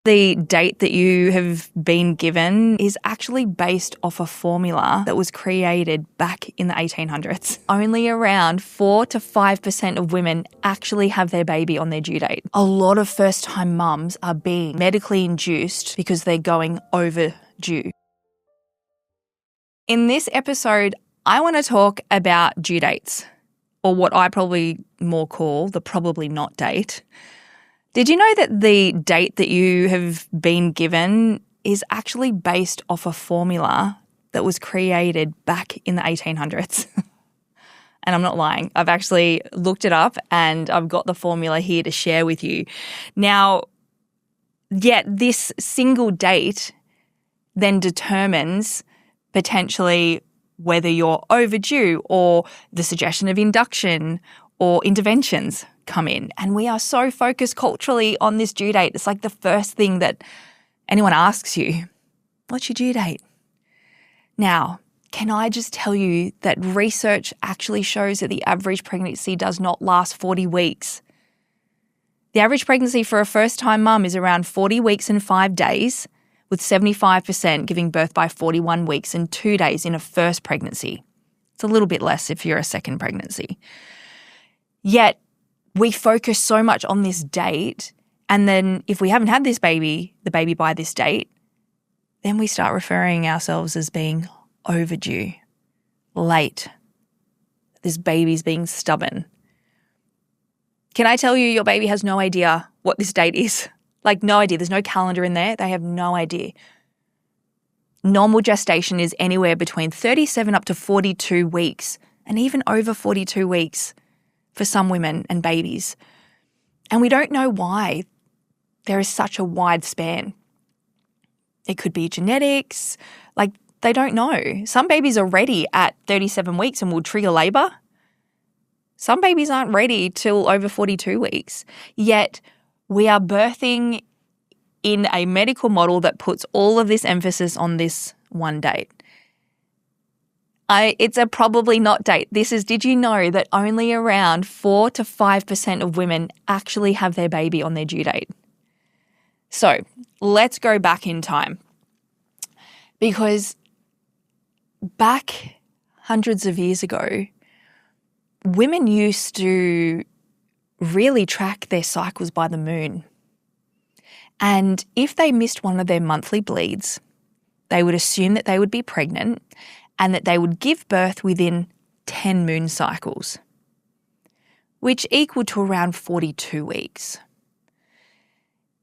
The date that you have been given is actually based off a formula that was created back in the 1800s. Only around 4 to 5% of women actually have their baby on their due date. A lot of first-time mums are being medically induced because they're going overdue. In this episode, I want to talk about due dates, or what I probably more call the probably not date. Did you know that the date that you have been given is actually based off a formula that was created back in the 1800s? And I'm not lying. I've actually looked it up and I've got the formula here to share with you. Now, yet this single date then determines potentially whether you're overdue or the suggestion of induction or interventions come in. And we are so focused culturally on this due date. It's like the first thing that anyone asks you, what's your due date? Now, can I just tell you that research actually shows that the average pregnancy does not last 40 weeks. The average pregnancy for a first-time mum is around 40 weeks and 5 days, with 75% giving birth by 41 weeks and 2 days in a first pregnancy. It's a little bit less if you're a second pregnancy. Yet, we focus so much on this date, and then if we haven't had the baby by this date, then we start referring ourselves as being overdue, late. This baby's being stubborn. Can I tell you your baby has no idea what this date is? Like, no idea. There's no calendar in there. They have no idea. Normal gestation is anywhere between 37 up to 42 weeks, and even over 42 weeks for some women and babies. And we don't know why there is such a wide span. It could be genetics. Like, they don't know. Some babies are ready at 37 weeks and will trigger labour. Some babies aren't ready till over 42 weeks. Yet we are birthing in a medical model that puts all of this emphasis on this one date. It's a probably not date. Did you know that only around 4 to 5% of women actually have their baby on their due date? So let's go back in time. Because back hundreds of years ago, women used to really track their cycles by the moon. And if they missed one of their monthly bleeds, they would assume that they would be pregnant and that they would give birth within 10 moon cycles, which equaled to around 42 weeks.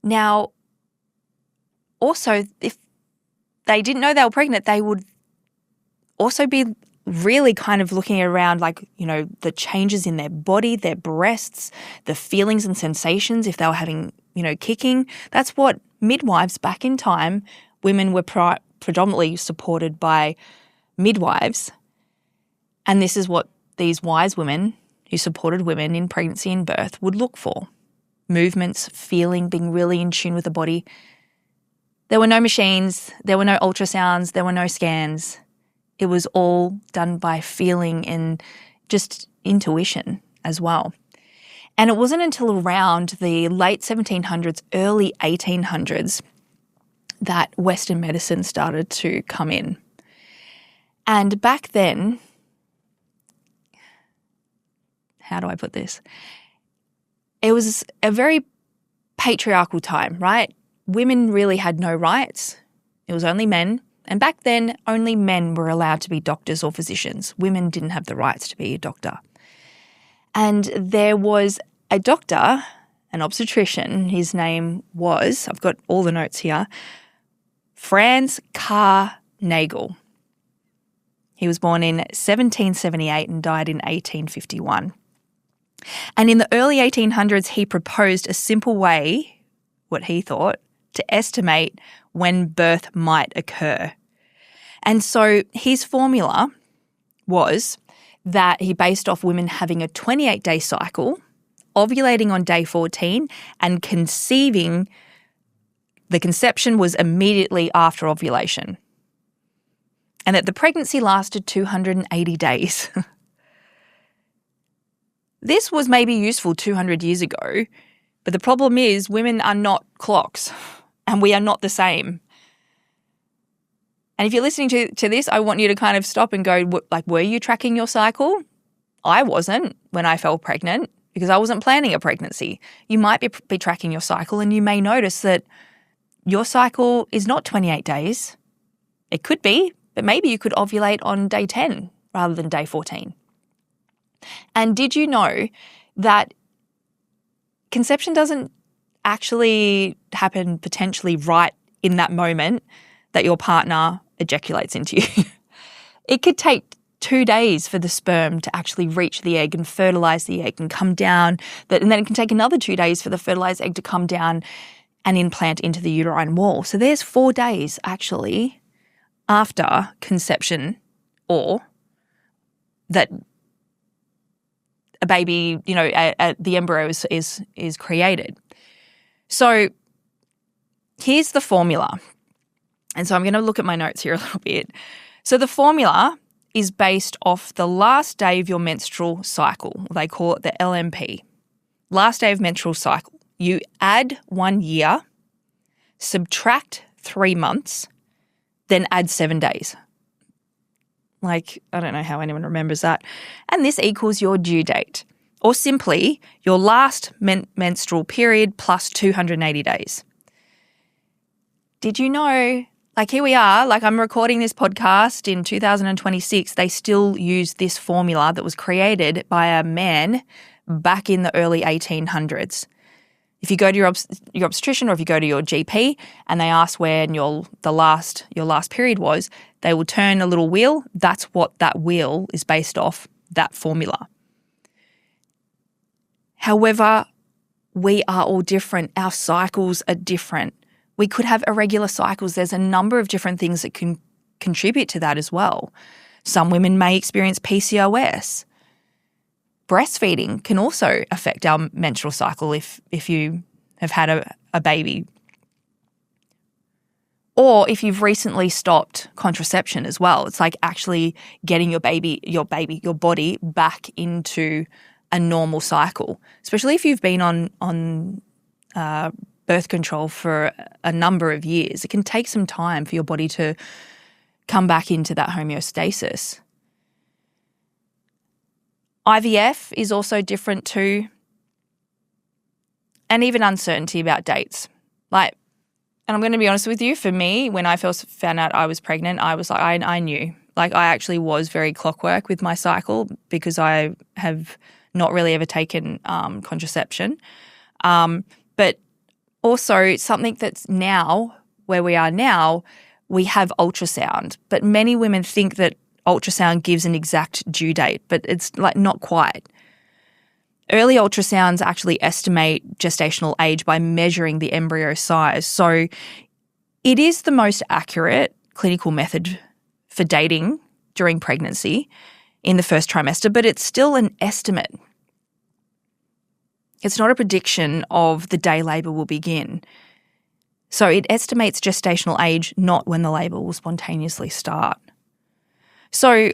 Now, also, if they didn't know they were pregnant, they would also be really kind of looking around, like, you know, the changes in their body, their breasts, the feelings and sensations if they were having, you know, kicking. That's what midwives back in time, women were predominantly supported by midwives. And this is what these wise women who supported women in pregnancy and birth would look for. Movements, feeling, being really in tune with the body. There were no machines, there were no ultrasounds, there were no scans. It was all done by feeling and just intuition as well. And it wasn't until around the late 1700s, early 1800s that Western medicine started to come in. And back then, how do I put this? It was a very patriarchal time, right? Women really had no rights. It was only men. And back then, only men were allowed to be doctors or physicians. Women didn't have the rights to be a doctor. And there was a doctor, an obstetrician, his name was, I've got all the notes here, Franz Carl Naegele. He was born in 1778 and died in 1851. And in the early 1800s, he proposed a simple way, what he thought, to estimate when birth might occur. And so his formula was that he based off women having a 28-day cycle, ovulating on day 14, and conceiving. The conception was immediately after ovulation. And that the pregnancy lasted 280 days. This was maybe useful 200 years ago, but the problem is women are not clocks. and we are not the same. And if you're listening to this, I want you to kind of stop and go, like, were you tracking your cycle? I wasn't when I fell pregnant because I wasn't planning a pregnancy. You might be tracking your cycle, and you may notice that your cycle is not 28 days. It could be, but maybe you could ovulate on day 10 rather than day 14. And did you know that conception doesn't actually happen potentially right in that moment that your partner ejaculates into you? It could take 2 days for the sperm to actually reach the egg and fertilize the egg and come down, and then it can take another 2 days for the fertilized egg to come down and implant into the uterine wall. So there's 4 days actually after conception, or that a baby, the embryo is created. So here's the formula. And so I'm going to look at my notes here a little bit. So the formula is based off the last day of your menstrual cycle. They call it the LMP, last day of menstrual cycle. You add 1 year, subtract 3 months, then add 7 days. Like, I don't know how anyone remembers that. And this equals your due date, or simply your last menstrual period plus 280 days. Did you know, like, here we are, like, I'm recording this podcast in 2026. They still use this formula that was created by a man back in the early 1800s. If you go to your obstetrician, or if you go to your GP and they ask when your last period was, they will turn a little wheel. That's what that wheel is based off, that formula. However, we are all different. Our cycles are different. We could have irregular cycles. There's a number of different things that can contribute to that as well. Some women may experience PCOS. Breastfeeding can also affect our menstrual cycle if you have had a baby. Or if you've recently stopped contraception as well. It's like actually getting your body back into a normal cycle, especially if you've been on birth control for a number of years. It can take some time for your body to come back into that homeostasis. IVF is also different too, and even uncertainty about dates. And I'm going to be honest with you, for me, when I first found out I was pregnant, I was like, I knew. Like, I actually was very clockwork with my cycle because I have not really ever taken contraception. But also something that's now, where we are now, we have ultrasound. But many women think that ultrasound gives an exact due date, but it's like not quite. Early ultrasounds actually estimate gestational age by measuring the embryo size. So it is the most accurate clinical method for dating during pregnancy in the first trimester, but it's still an estimate. It's not a prediction of the day labour will begin. So it estimates gestational age, not when the labour will spontaneously start. So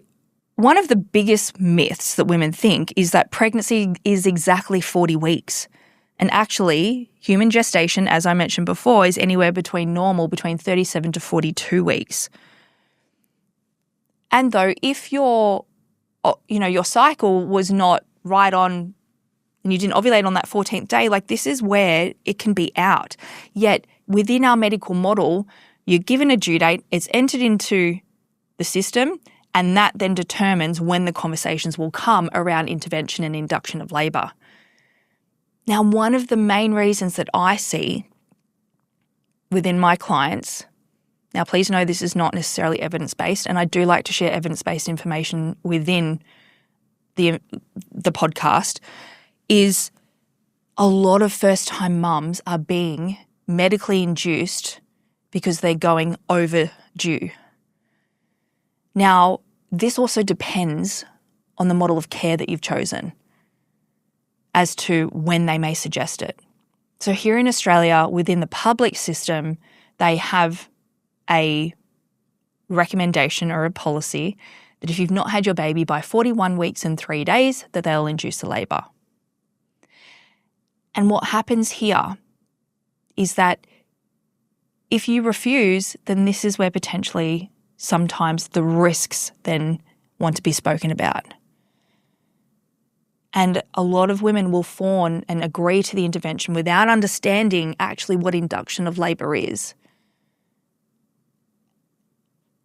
one of the biggest myths that women think is that pregnancy is exactly 40 weeks. And actually, human gestation, as I mentioned before, is anywhere between 37 to 42 weeks. And though if your cycle was not right on and you didn't ovulate on that 14th day, like, this is where it can be out. Yet within our medical model, you're given a due date, it's entered into the system, and that then determines when the conversations will come around intervention and induction of labour. Now, one of the main reasons that I see within my clients, now please know this is not necessarily evidence-based, and I do like to share evidence-based information within the podcast, is a lot of first-time mums are being medically induced because they're going overdue. Now, this also depends on the model of care that you've chosen as to when they may suggest it. So here in Australia, within the public system, they have a recommendation or a policy that if you've not had your baby by 41 weeks and 3 days, that they'll induce a labour. And what happens here is that if you refuse, then this is where potentially sometimes the risks then want to be spoken about. And a lot of women will fawn and agree to the intervention without understanding actually what induction of labour is.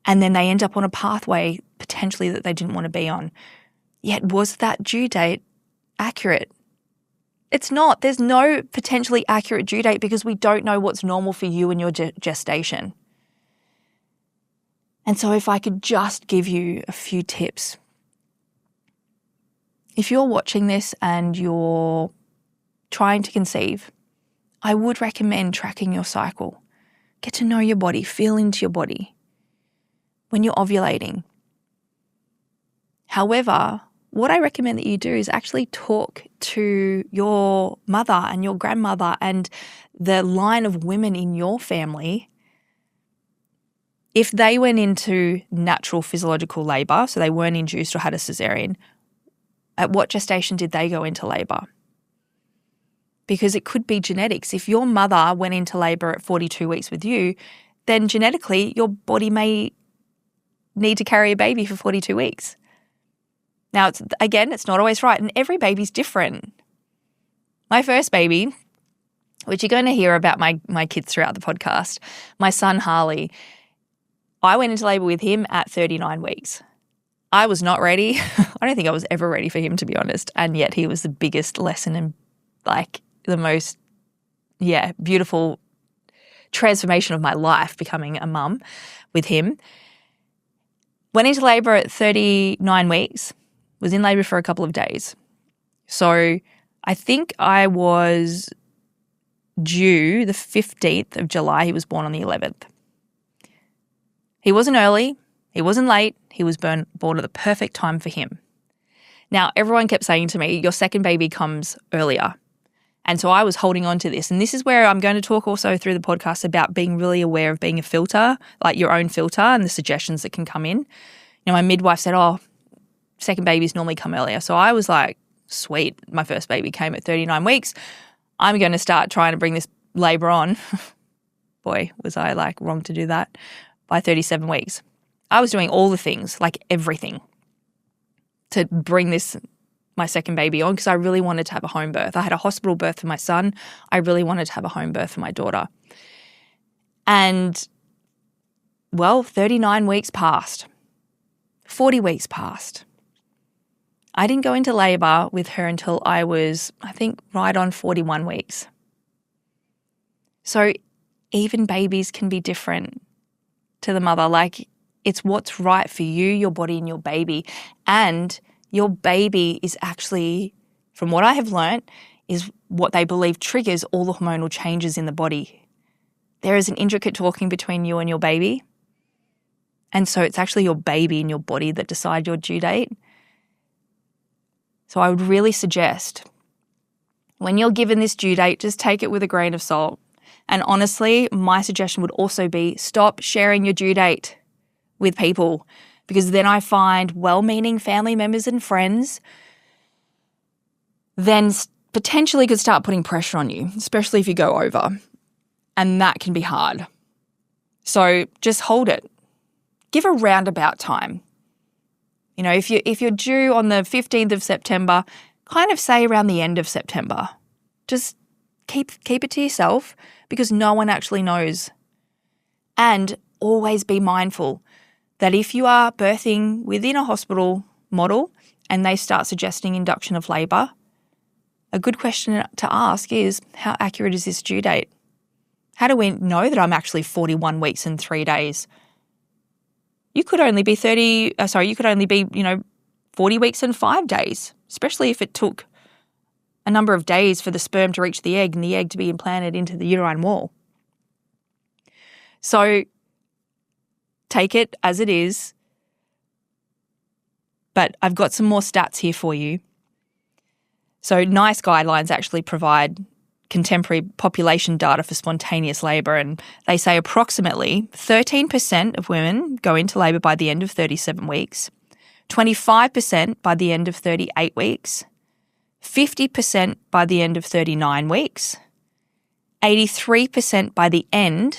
And then they end up on a pathway potentially that they didn't want to be on. Yet was that due date accurate? It's not. There's no potentially accurate due date because we don't know what's normal for you and your gestation. And so if I could just give you a few tips. If you're watching this and you're trying to conceive, I would recommend tracking your cycle. Get to know your body, feel into your body when you're ovulating. However, what I recommend that you do is actually talk to your mother and your grandmother and the line of women in your family. If they went into natural physiological labour, so they weren't induced or had a cesarean, at what gestation did they go into labour? Because it could be genetics. If your mother went into labour at 42 weeks with you, then genetically your body may need to carry a baby for 42 weeks. Now, it's not always right, and every baby's different. My first baby, which you're going to hear about my kids throughout the podcast, my son Harley, I went into labour with him at 39 weeks. I was not ready. I don't think I was ever ready for him, to be honest, and yet he was the biggest lesson and the most, beautiful transformation of my life, becoming a mum with him. Went into labour at 39 weeks. Was in labour for a couple of days. So I think I was due the 15th of July. He was born on the 11th. He wasn't early. He wasn't late. He was born at the perfect time for him. Now, everyone kept saying to me, your second baby comes earlier. And so I was holding on to this. And this is where I'm going to talk also through the podcast about being really aware of being a filter, like your own filter and the suggestions that can come in. My midwife said, second babies normally come earlier. So I was like, sweet, my first baby came at 39 weeks. I'm going to start trying to bring this labour on. Boy, was I wrong to do that. By 37 weeks. I was doing all the things, everything, to bring my second baby on because I really wanted to have a home birth. I had a hospital birth for my son. I really wanted to have a home birth for my daughter. And, 39 weeks passed. 40 weeks passed. I didn't go into labour with her until I was, I think, right on 41 weeks. So even babies can be different to the mother. It's what's right for you, your body and your baby. And your baby is actually, from what I have learnt, is what they believe triggers all the hormonal changes in the body. There is an intricate talking between you and your baby. And so it's actually your baby and your body that decide your due date. So I would really suggest when you're given this due date, just take it with a grain of salt. And honestly, my suggestion would also be stop sharing your due date with people because then I find well-meaning family members and friends then potentially could start putting pressure on you, especially if you go over. And that can be hard. So just hold it. Give a roundabout time. If you're due on the 15th of September, kind of say around the end of September. Just keep it to yourself because no one actually knows. And always be mindful that if you are birthing within a hospital model and they start suggesting induction of labour, a good question to ask is, how accurate is this due date? How do we know that I'm actually 41 weeks and 3 days? You could only be 40 weeks and 5 days, especially if it took a number of days for the sperm to reach the egg and the egg to be implanted into the uterine wall. So take it as it is, but I've got some more stats here for you. So NICE guidelines actually provide contemporary population data for spontaneous labour, and they say approximately 13% of women go into labour by the end of 37 weeks, 25% by the end of 38 weeks, 50% by the end of 39 weeks, 83% by the end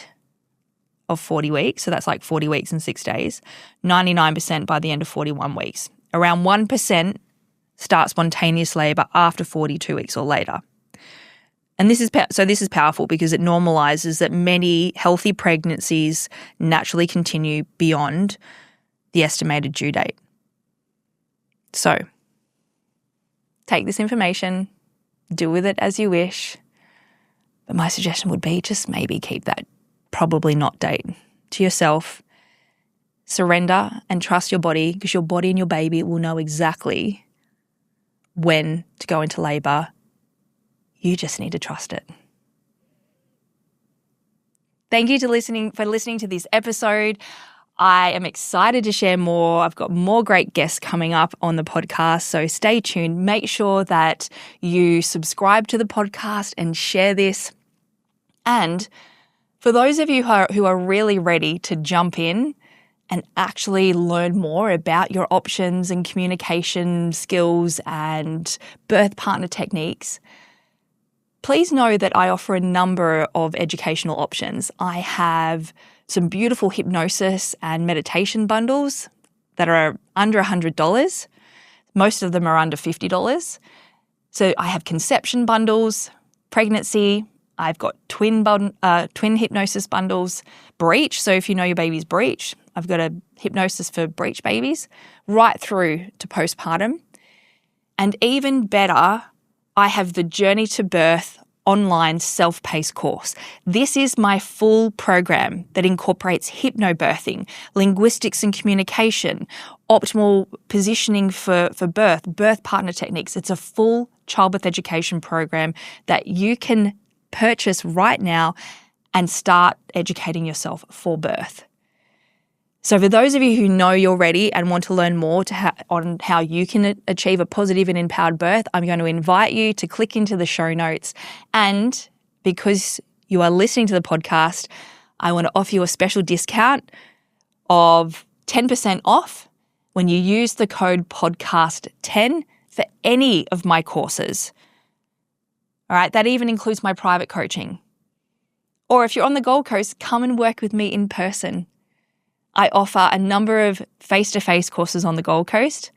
of 40 weeks, so that's like 40 weeks and 6 days, 99% by the end of 41 weeks. Around 1% start spontaneous labour after 42 weeks or later. And this is powerful because it normalises that many healthy pregnancies naturally continue beyond the estimated due date. So take this information, do with it as you wish, but my suggestion would be just maybe keep that probably not date to yourself. Surrender and trust your body, because your body and your baby will know exactly when to go into labour. You just need to trust it. Thank you for listening to this episode. I am excited to share more. I've got more great guests coming up on the podcast, so stay tuned. Make sure that you subscribe to the podcast and share this. And for those of you who are really ready to jump in and actually learn more about your options and communication skills and birth partner techniques, please know that I offer a number of educational options. I have some beautiful hypnosis and meditation bundles that are under $100. Most of them are under $50. So I have conception bundles, pregnancy. I've got twin hypnosis bundles, breech. So if you know your baby's breech, I've got a hypnosis for breech babies, right through to postpartum. And even better, I have the Journey to Birth online self-paced course. This is my full program that incorporates hypnobirthing, linguistics and communication, optimal positioning for birth partner techniques. It's a full childbirth education program that you can purchase right now and start educating yourself for birth. So for those of you who know you're ready and want to learn more on how you can achieve a positive and empowered birth, I'm going to invite you to click into the show notes. And because you are listening to the podcast, I want to offer you a special discount of 10% off when you use the code podcast10 for any of my courses. All right, that even includes my private coaching. Or if you're on the Gold Coast, come and work with me in person. I offer a number of face-to-face courses on the Gold Coast.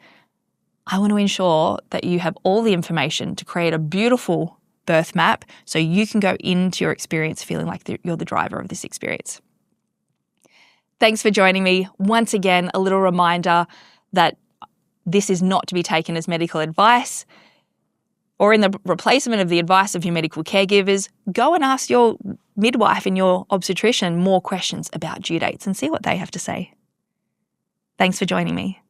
I want to ensure that you have all the information to create a beautiful birth map so you can go into your experience feeling like you're the driver of this experience. Thanks for joining me. Once again, a little reminder that this is not to be taken as medical advice or in the replacement of the advice of your medical caregivers. Go and ask your midwife and your obstetrician more questions about due dates and see what they have to say. Thanks for joining me.